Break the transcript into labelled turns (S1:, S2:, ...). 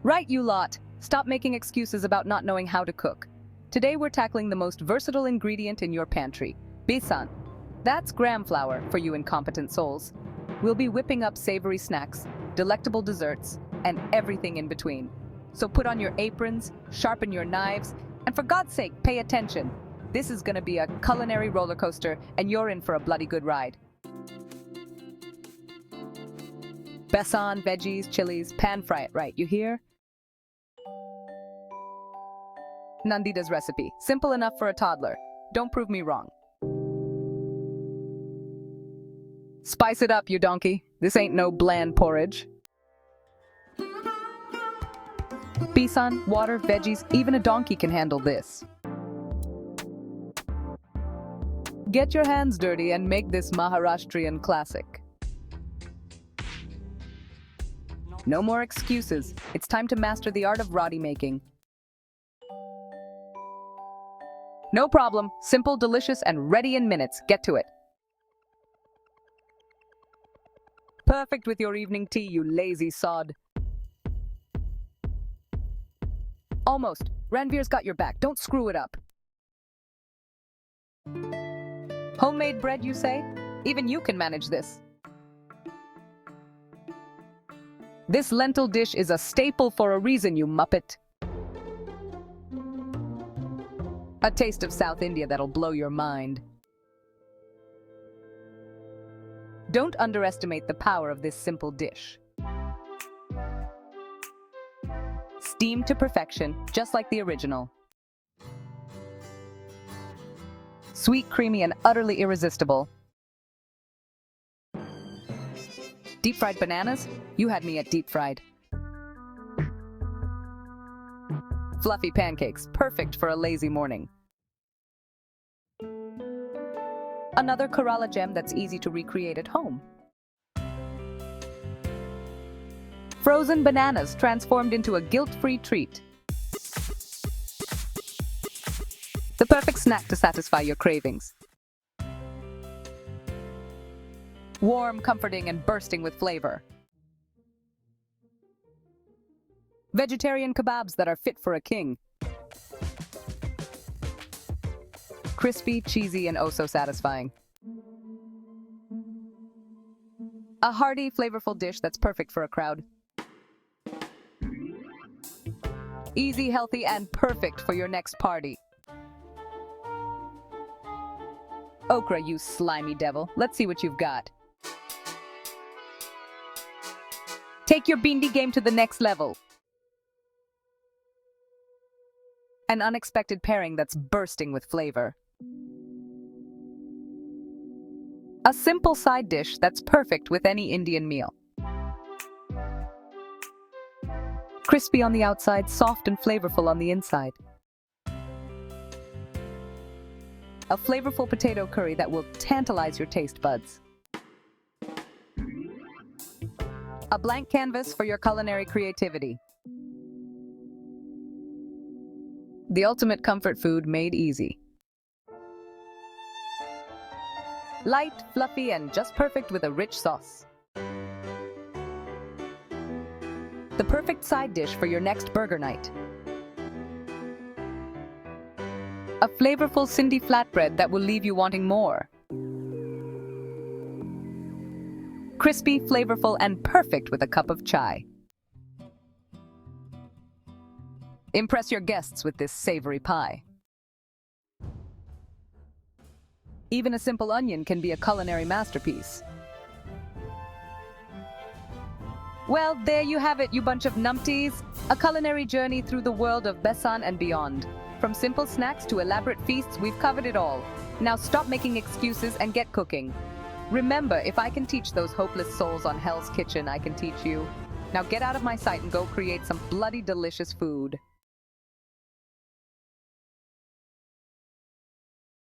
S1: Right, you lot! Stop making excuses about not knowing how to cook. Today we're tackling the most versatile ingredient in your pantry, besan. That's gram flour for you incompetent souls. We'll be whipping up savory snacks, delectable desserts, and everything in between. So put on your aprons, sharpen your knives, and for God's sake, pay attention. This is gonna be a culinary roller coaster, and you're in for a bloody good ride. Besan, veggies, chillies, pan fry it right, you hear? Nandida's recipe. Simple enough for a toddler. Don't prove me wrong. Spice it up, you donkey. This ain't no bland porridge. Besan, water, veggies, even a donkey can handle this. Get your hands dirty and make this Maharashtrian classic. No more excuses. It's time to master the art of roti making. No problem. Simple, delicious, and ready in minutes. Get to it. Perfect with your evening tea, you lazy sod. Almost. Ranveer's got your back. Don't screw it up. Homemade bread, you say? Even you can manage this. This lentil dish is a staple for a reason, you muppet. A taste of South India that'll blow your mind. Don't underestimate the power of this simple dish. Steamed to perfection, just like the original. Sweet, creamy, and utterly irresistible. Deep-fried bananas? You had me at deep-fried. Fluffy pancakes, perfect for a lazy morning. Another Kerala gem that's easy to recreate at home. Frozen bananas transformed into a guilt-free treat. The perfect snack to satisfy your cravings. Warm, comforting, and bursting with flavor. Vegetarian kebabs that are fit for a king. Crispy, cheesy, and oh so satisfying. A hearty, flavorful dish that's perfect for a crowd. Easy, healthy, and perfect for your next party. Okra, you slimy devil. Let's see what you've got. Take your bindi game to the next level. An unexpected pairing that's bursting with flavor. A simple side dish that's perfect with any Indian meal. Crispy on the outside, soft and flavorful on the inside. A flavorful potato curry that will tantalize your taste buds. A blank canvas for your culinary creativity. The ultimate comfort food made easy. Light, fluffy, and just perfect with a rich sauce. The perfect side dish for your next burger night. A flavorful Cindy flatbread that will leave you wanting more. Crispy, flavorful, and perfect with a cup of chai. Impress your guests with this savory pie. Even a simple onion can be a culinary masterpiece. Well, there you have it, you bunch of numpties. A culinary journey through the world of Besan and beyond. From simple snacks to elaborate feasts, we've covered it all. Now stop making excuses and get cooking. Remember, if I can teach those hopeless souls on Hell's Kitchen, I can teach you. Now get out of my sight and go create some bloody delicious food.